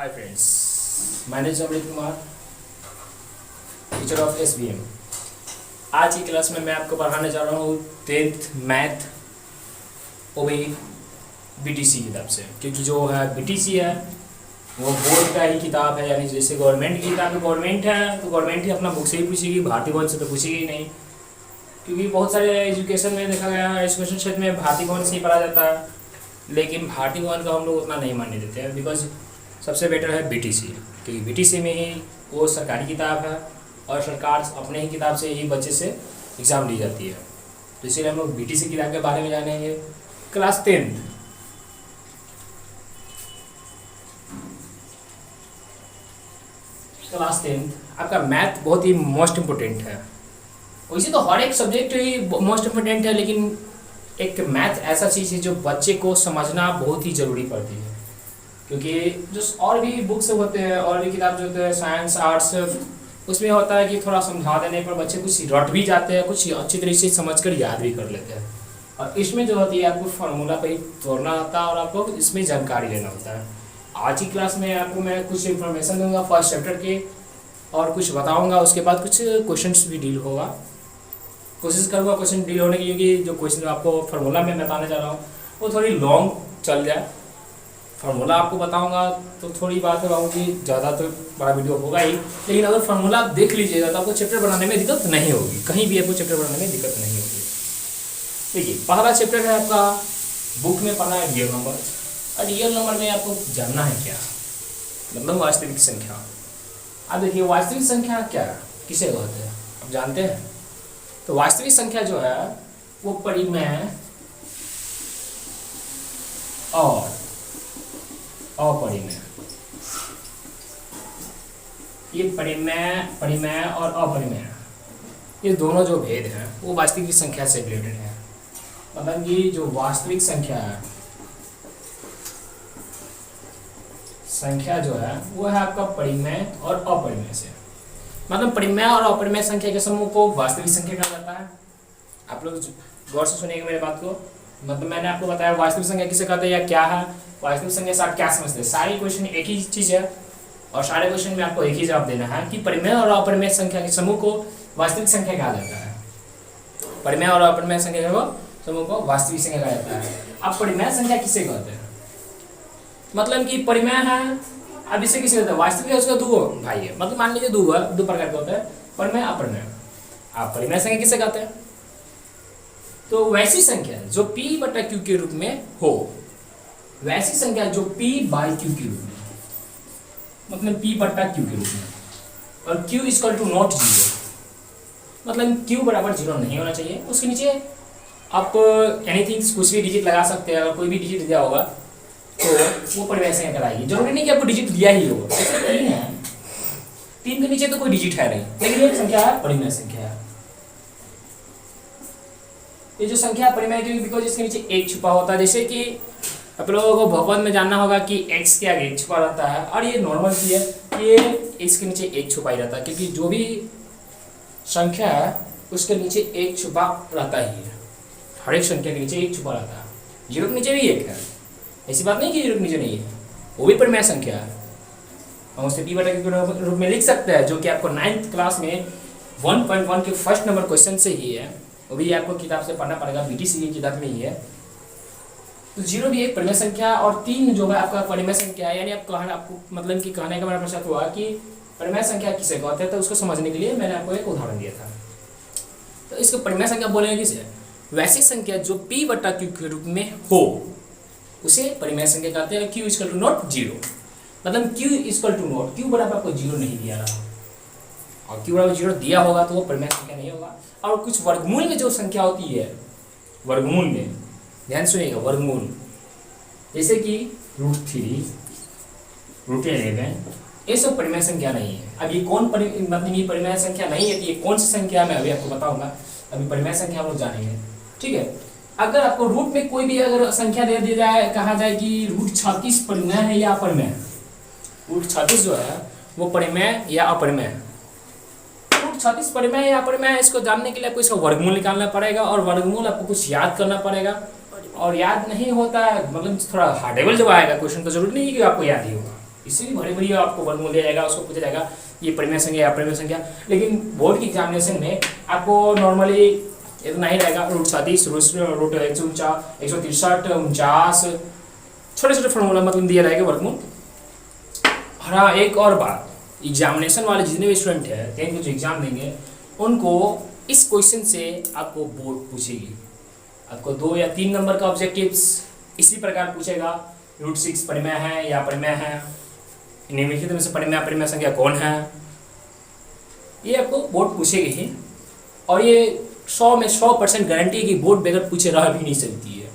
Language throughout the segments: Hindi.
हाय फ्रेंड्स, मैं Amrit Kumar, teacher of SBM. आज की क्लास में मैं आपको पढ़ाने जा रहा हूँ 10th मैथ वो भी बीटीसी किताब से, क्योंकि जो है बीटीसी है वो बोर्ड का ही किताब है। यानी जैसे गवर्नमेंट की किताब है, गवर्नमेंट है तो गवर्नमेंट ही अपना बुक से ही पूछेगी, भारतीय भवन से तो पूछेगी ही नहीं। क्योंकि बहुत सारे एजुकेशन में देखा गया है, एजुकेशन क्षेत्र में भारतीय भवन से ही पढ़ा जाता है, लेकिन भारतीय भवन का हम लोग उतना नहीं मानने देते हैं। बिकॉज सबसे बेटर है बीटीसी, क्योंकि बीटीसी में ही वो सरकारी किताब है और सरकार अपने ही किताब से ही बच्चे से एग्ज़ाम ली जाती है। तो इसीलिए हम लोग बीटीसी किताब के बारे में जानेंगे। क्लास 10th आपका मैथ बहुत ही मोस्ट इम्पोर्टेंट है। वैसे तो हर एक सब्जेक्ट ही मोस्ट इम्पोर्टेंट है, लेकिन एक मैथ ऐसा चीज़ है जो बच्चे को समझना बहुत ही ज़रूरी पड़ती है। क्योंकि जो और भी बुक्स होते हैं, और भी किताब जो होते हैं साइंस आर्ट्स, उसमें होता है कि थोड़ा समझा देने पर बच्चे कुछ रट भी जाते हैं, कुछ अच्छी तरीके से समझकर याद भी कर लेते हैं। और इसमें जो होती है आपको फार्मूला पे ही तोड़ना होता है और आपको इसमें जानकारी लेना होता है। आज की क्लास में आपको मैं कुछ इन्फॉर्मेशन दूंगा फर्स्ट चैप्टर के, और कुछ बताऊंगा, उसके बाद कुछ क्वेश्चंस भी डील होगा। कोशिश करूँगा क्वेश्चन डील होने की, क्योंकि जो क्वेश्चन आपको फार्मूला में बताने जा रहा हूँ वो थोड़ी लॉन्ग चल जाए। फार्मूला आपको बताऊंगा तो थोड़ी बात होगी, ज़्यादा तो बड़ा वीडियो होगा ही, लेकिन अगर फार्मूला आप देख लीजिएगा तो आपको चैप्टर बनाने में दिक्कत नहीं होगी, कहीं भी आपको चैप्टर बनाने में दिक्कत नहीं होगी। देखिए, पहला चैप्टर है आपका, बुक में पढ़ना है रियल नंबर। और रियल नंबर में आपको जानना है क्या, मतलब वास्तविक संख्या। अब देखिए, वास्तविक संख्या क्या किसे कहते हैं आप जानते हैं? तो वास्तविक संख्या जो है वो परिमेय और अपरिमेय, ये परिमेय और अपरिमेय, ये दोनों जो भेद हैं वो वास्तविक संख्या से रिलेटेड है। मतलब कि जो वास्तविक संख्या है, संख्या जो है वो है आपका परिमेय और अपरिमेय से। मतलब परिमेय और अपरिमेय संख्या के समूह को वास्तविक संख्या कहा जाता है। आप लोग गौर से सुनिएगा मेरे बात को। मतलब मैंने आपको बताया वास्तविक संख्या किसे कहते हैं या क्या है, वास्तविक संख्या से आप क्या समझते हैं। सारे क्वेश्चन एक ही चीज़ है और सारे क्वेश्चन में आपको एक ही जवाब देना है कि परिमेय और अपरिमेय संख्या के समूह को वास्तविक संख्या कहा जाता है। परिमेय और अपरिमेय संख्या के समूह को वास्तविक संख्या कहा जाता है। अब परिमेय संख्या किसे कहते हैं? मतलब कि परिमेय है, अब इसे किसे कहते हैं? वास्तविक है, उसका दो भाई है। मतलब मान लीजिए दो प्रकार के होते हैं, परिमेय अपरिमेय। आप परिमेय संख्या किसे कहते हैं? तो वैसी संख्या जो p/q के रूप में हो, वैसी संख्या जो p/q के रूप में, मतलब p/q के रूप में, और q = नॉट 0, मतलब q बराबर 0 नहीं होना चाहिए। उसके नीचे आप एनीथिंग कुछ भी डिजिट लगा सकते हैं। अगर कोई भी डिजिट दिया होगा तो वो परिमेय संख्या कहलाएगी। जरूरी नहीं कि आपको डिजिट दिया ही हो। जैसे 3 है, 3 के नीचे तो कोई डिजिट है नहीं, लेकिन ये संख्या है परिमेय संख्या है। ये जो संख्या परिमेय की, बिकॉज इसके नीचे एक छुपा होता है। जैसे कि आप लोगों को बहुपद में जानना होगा कि x के आगे एक छुपा रहता है, और ये नॉर्मल सी है, ये इसके नीचे एक छुपा ही रहता है, क्योंकि जो भी संख्या है उसके नीचे एक छुपा रहता ही है। हर एक संख्या के नीचे एक छुपा रहता है। 0 के नीचे भी एक है, ऐसी बात नहीं कि 0 के नीचे नहीं है, वो भी परिमेय संख्या है। हम उसे p/q के रूप में लिख सकते हैं, जो कि आपको 9th क्लास में 1.1 के फर्स्ट नंबर क्वेश्चन से ही है। वो भी आपको किताब से पढ़ना पड़ेगा, बीटीसी की किताब में ही है। तो 0 भी एक परिमेय संख्या, और 3 जो है आपका परिमेय संख्या है। यानी आपको मतलब कि कहने का मेरा प्रश्न हुआ कि परिमेय संख्या किसे कहते हैं, तो उसको समझने के लिए मैंने आपको एक उदाहरण दिया था। तो इसको परिमेय संख्या बोलेंगे किसे? वैसी संख्या जो p/q के रूप में हो, उसे परिमेय संख्या कहते हैं। q = नॉट 0, मतलब q = नॉट, q बराबर आपको 0 नहीं दिया रहा, और q बराबर 0 दिया होगा तो वो परिमेय संख्या नहीं होगा। और कुछ वर्गमूल में जो संख्या होती है, वर्गमूल में ध्यान सुनिएगा, वर्गमूल जैसे कि √3, √11, ये सब परिमेय संख्या नहीं है। अब ये कौन मतलब ये परिमेय संख्या नहीं है, तो ये कौन सी संख्या मैं अभी आपको बताऊंगा। अभी परिमेय संख्या हम लोग जानेंगे, ठीक है। अगर आपको रूट में कोई भी अगर संख्या दे दी जाए, कहा जाए कि √36 परिमेय है या अपरिमेय, √36 जो है वो परिमेय या अपरिमेय है। √36 परिमेय या अपरिमेय, इसको जानने के लिए आपको इसका वर्गमूल निकालना पड़ेगा, और वर्गमूल आपको कुछ याद करना पड़ेगा। और याद नहीं होता है, मतलब थोड़ा हार्ड लेवल जब आएगा क्वेश्चन तो जरूरी नहीं है कि आपको याद ही होगा। किसी भी बड़ी बड़ी आपको वर्गमूल दिया जाएगा, उसको पूछा जाएगा ये परिमेय संख्या या अपरिमेय संख्या। लेकिन बोर्ड की एग्जामिनेशन में आपको नॉर्मली इतना ही रहेगा, √37, √149, 163, 49, छोटे छोटे फॉर्मूला मतलब दिया रहेगा वर्गमूल। हाँ, एक और बात, एग्जामिनेशन वाले जितने भी स्टूडेंट हैं 10th को जो एग्जाम देंगे उनको इस क्वेश्चन से आपको बोर्ड पूछेगी। आपको 2 या 3 नंबर का ऑब्जेक्टिव्स इसी प्रकार पूछेगा, √6 परिमेय है या अपरिमेय है, निम्नलिखित में से परिमेय अपरिमेय संख्या कौन है, ये आपको बोर्ड पूछेगी ही। और ये 100 में 100% गारंटी है कि बोर्ड बगैर पूछे रह भी नहीं सकती है,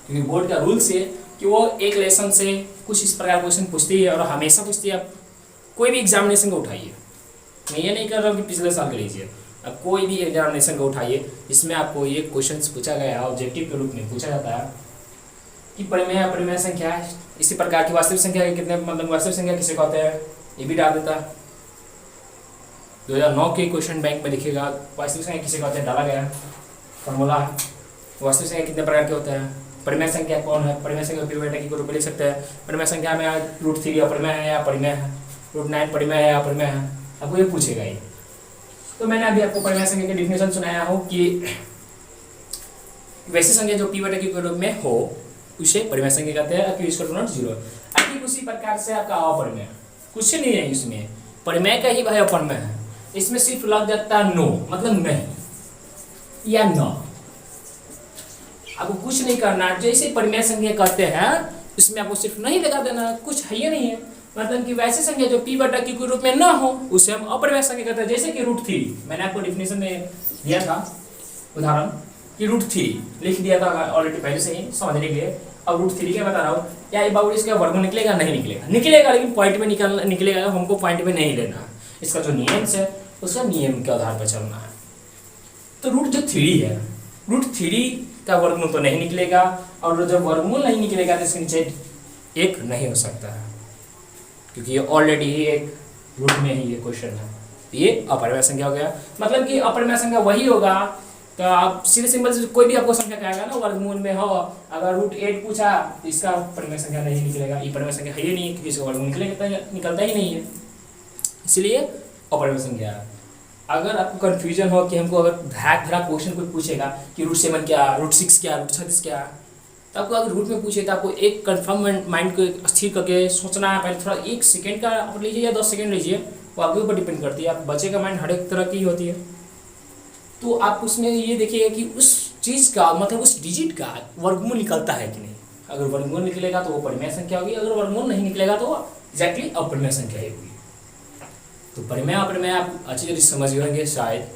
क्योंकि बोर्ड का रूल्स है कि वो एक लेसन से कुछ इस प्रकार क्वेश्चन पूछती है और हमेशा पूछती है। आप कोई भी एग्जामिनेशन को उठाइए, मैं ये नहीं कर रहा हूँ कि पिछले साल का लीजिए, अब कोई भी एग्जामिनेशन को उठाइए, इसमें आपको ये क्वेश्चन पूछा गया है, ऑब्जेक्टिव के रूप में पूछा जाता है कि परिमेय अपरिमेय संख्या है, इसी प्रकार की वास्तविक संख्या के कितने मतलब वास्तविक संख्या किसे कहते हैं, ये भी डाल देता है। 2009 के क्वेश्चन बैंक में लिखिएगा वास्तविक संख्या किसे कहते हैं, डाला गया फॉर्मूला है। वास्तविक संख्या कितने प्रकार के होते हैं, परिमेय संख्या कौन है, परिमेय संख्या पी/बटा के रूप में लिख सकते हैं। परिमेय संख्या में √3 अपरिमेय है या परिमेय है, √9 परिमेय है या अपरिमेय है, आपको ये पूछेगा ही। तो मैंने अभी आपको परिमेय संख्या की डिफिनेशन सुनाया हो कि वैसी संख्या जो p/q के रूप में हो उसे परिमेय संख्या कहते हैं, q = 0। ठीक उसी प्रकार से आपका अपरिमेय कुछ नहीं है, इसमें परिमेय का ही भाई अपरिमेय है, इसमें सिर्फ लग जाता है नो, मतलब नहीं या न, आपको कुछ नहीं करना। जैसे परिमेय संख्या कहते हैं इसमें आपको सिर्फ नहीं लगा देना, कुछ है ही नहीं है। मतलब कि वैसी संख्या जो p/q के रूप में ना हो उसे हम अपरिमेय संख्या कहते हैं। जैसे कि √3 मैंने आपको डिफिनेशन में दिया था उदाहरण कि √3 लिख दिया था ऑलरेडी पहले से ही समझने के लिए। अब √3 क्या बता रहा हूँ, क्या ये बाबू इसका वर्गमूल निकलेगा, नहीं निकलेगा, निकलेगा लेकिन पॉइंट में निकलेगा, हमको पॉइंट में नहीं लेना। इसका जो नियम है उसका नियम के आधार पर चलना है। तो √3 है, √3 का वर्गमूल तो नहीं निकलेगा, और जब वर्गमूल नहीं निकलेगा तो इसके नीचे 1 नहीं हो सकता है, क्योंकि ये ऑलरेडी ही एक रूट में ही ये क्वेश्चन है। तो ये अपरिमेय संख्या हो गया। मतलब कि अपरिमेय संख्या वही होगा, तो आप सीधे सिंपल से कोई भी आपको संख्या कहेगा ना वर्गमूल में हो, अगर √8 पूछा तो इसका परिमेय संख्या नहीं निकलेगा, ये परिमेय संख्या है ही नहीं, क्योंकि इसका वर्गमूल निकलता ही नहीं है, इसलिए अपरिमेय संख्या है। अगर आपको कंफ्यूजन हो कि हमको अगर धैक धरा क्वेश्चन कोई पूछेगा कि √7 क्या, √6 क्या, √36 क्या, तो आपको अगर रूट में पूछे तो आपको एक कंफर्म माइंड को स्थिर करके सोचना है। पहले थोड़ा 1 सेकेंड का आप लीजिए या 10 सेकेंड लीजिए, वो आपके ऊपर डिपेंड करती है। आप बच्चे का माइंड हर एक तरह की होती है, तो आप उसमें ये देखिएगा कि उस चीज़ का मतलब उस डिजिट का वर्गमूल निकलता है कि नहीं। अगर वर्गमूल निकलेगा तो वो परिमेय संख्या होगी, अगर वर्गमूल नहीं निकलेगा तो वो एग्जैक्टली अपरिमेय संख्या ही होगी। तो परिमेय अपरिमेय आप अच्छी तरह समझ गए शायद।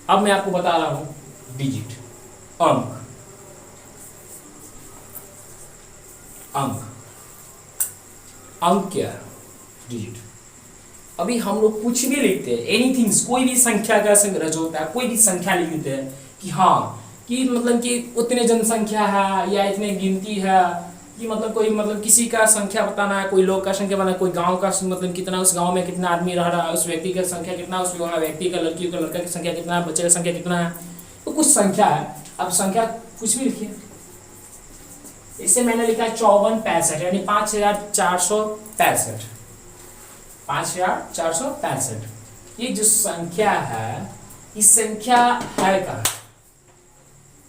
अब मैं आपको बता रहा हूँ डिजिट, अंक। अंक क्या है, डिजिट। अभी हम लोग कुछ भी लिखते हैं, एनीथिंग, कोई भी संख्या का संग्रह जो होता है, कोई भी संख्या लिख देते हैं कि हाँ कि मतलब कि उतने जनसंख्या है या इतने गिनती है, कि मतलब कोई मतलब किसी का संख्या बताना है, कोई लोग का संख्या बताना है, कोई गांव का मतलब कितना, उस गांव में कितना आदमी रह रहा है, उस व्यक्ति का संख्या कितना, उस व्यक्ति का लड़की का लड़का की संख्या कितना है, बच्चे का संख्या कितना है, तो कुछ संख्या है। अब संख्या कुछ भी लिखिए, इससे मैंने लिखा है 5465 यानी 5465, 5465। ये जो संख्या है, इस संख्या है कहाँ,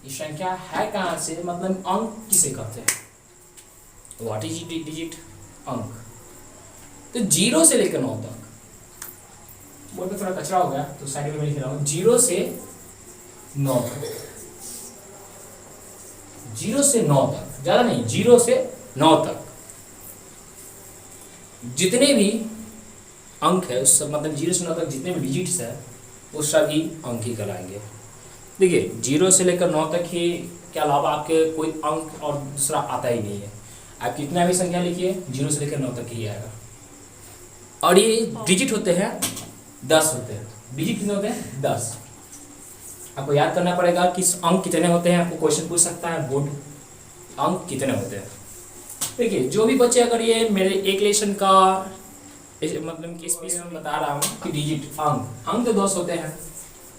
ये संख्या है कहाँ से, मतलब अंक किसे कहते हैं, व्हाट इज डिजिट, अंक। तो 0 से लेकर 9 तक, बोर्ड में थोड़ा कचरा हो गया तो साइड में लिख रहा हूँ, 0 से 9 तक, 0 से 9 तक, ज़्यादा नहीं, 0 से 9 तक जितने भी अंक है उस सब मतलब 0 से 9 तक जितने भी डिजिट्स है वो सभी अंक ही कहलाएंगे। देखिए 0 से लेकर 9 तक ही के अलावा आपके कोई अंक और दूसरा आता ही नहीं है। आप कितना भी संख्या लिखिए 0 से लेकर 9 तक ही आएगा। और ये डिजिट होते हैं 10 होते हैं। डिजिट कितने होते हैं 10। आपको याद करना पड़ेगा कि अंक कितने होते हैं, आपको क्वेश्चन पूछ सकता है बोर्ड, अंक कितने होते हैं। देखिए जो भी बच्चे अगर ये मेरे एक लेसन का मतलब कि स्पीच में बता रहा हूँ कि डिजिट अंक तो 10 होते हैं।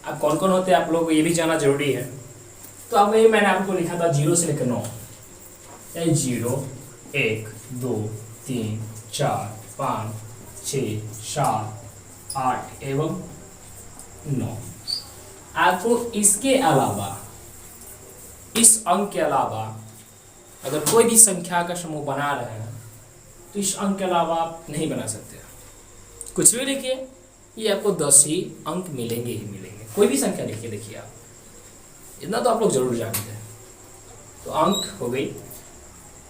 अब कौन कौन होते हैं आप लोग को ये भी जानना जरूरी है। तो अब ये मैंने आपको लिखा था 0 से लेकर 9, 0 1 2 3 4 5, 6, 7, 8 एवं 9। आपको इसके अलावा, इस अंक के अलावा अगर कोई भी संख्या का समूह बना रहे हैं तो इस अंक के अलावा आप नहीं बना सकते। कुछ भी लिखिए, ये आपको 10 ही अंक मिलेंगे ही मिलेंगे। कोई भी संख्या लिखिए, देखिए आप, इतना तो आप लोग जरूर जानते हैं। तो अंक हो गई।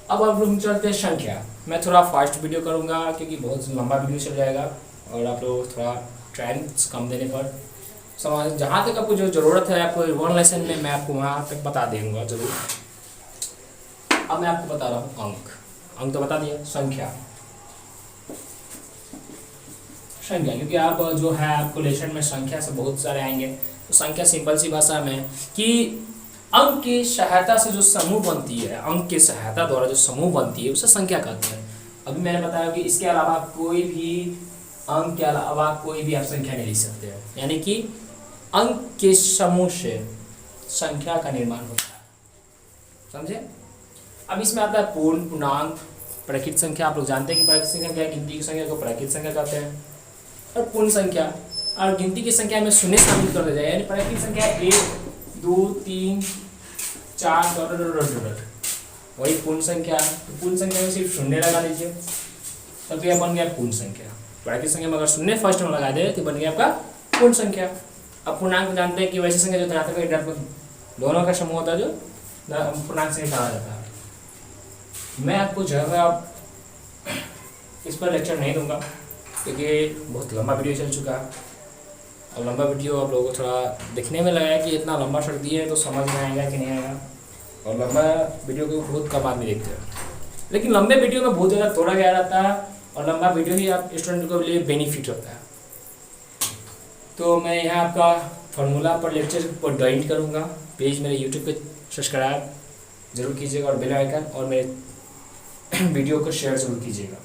अब आप लोग चलते हैं संख्या। मैं थोड़ा फास्ट वीडियो करूंगा क्योंकि बहुत लंबा वीडियो चल जाएगा और आप लोग थोड़ा टाइम कम देने पर समझ, जहाँ तक आपको जो ज़रूरत है आपको वन लेसन में मैं आपको वहाँ तक बता दूंगा जरूर। अब मैं आपको बता रहा हूँ अंक तो बता दिया। संख्या क्योंकि आप जो है आपको लेसन में संख्या से बहुत सारे आएंगे, तो संख्या सिंपल सी भाषा में कि अंक की सहायता से जो समूह बनती है, अंक की सहायता द्वारा जो समूह बनती है उसे संख्या कहते हैं। अभी मैंने बताया कि इसके अलावा कोई भी अंक के अलावा कोई भी आप संख्या नहीं लिख सकते हैं, यानी कि अंक के समूह से संख्या का निर्माण होता है। समझे? अब इसमें आता है पूर्ण, पूर्णांक, प्राकृत संख्या। आप लोग जानते हैं कि प्राकृत संख्या क्या है, गिनती की संख्या को प्राकृत संख्या कहते हैं। और पूर्ण संख्या और गिनती की संख्या में शून्य शामिल कर दिया जाए, यानी प्राकृत संख्या 1, 2, 3, 4 वही पूर्ण संख्या। तो पूर्ण संख्या में सिर्फ शून्य लगा दीजिए, तब यह बन गया पूर्ण संख्या। प्राकृत संख्या में अगर शून्य फर्स्ट में लगा दे तो बन गया आपका पूर्ण संख्या। अब पूर्णांक जानते हैं कि वैसी संख्या जो धनात्मक और ऋणात्मक दोनों का समूह होता है, जो पूर्णांक संख्या कहा जाता है। मैं आपको जो है इस पर लेक्चर नहीं दूंगा क्योंकि बहुत लंबा वीडियो चल चुका है और लंबा वीडियो आप लोगों को थोड़ा देखने में लगा है कि इतना लंबा शर्ट दिए तो समझ में आएगा कि नहीं आएगा, और लंबा वीडियो को बहुत कम आदमी देखते हैं। लेकिन लंबे वीडियो में बहुत ज़्यादा तोड़ा गया रहता है और लंबा वीडियो ही आप स्टूडेंट को लिए बेनिफिट होता है। तो मैं यहाँ आपका फार्मूला पर लेक्चर पर ज्वाइन करूँगा। पेज मेरे यूट्यूब पे सब्सक्राइब जरूर कीजिएगा और बेल आइकन और मेरे वीडियो को शेयर जरूर कीजिएगा।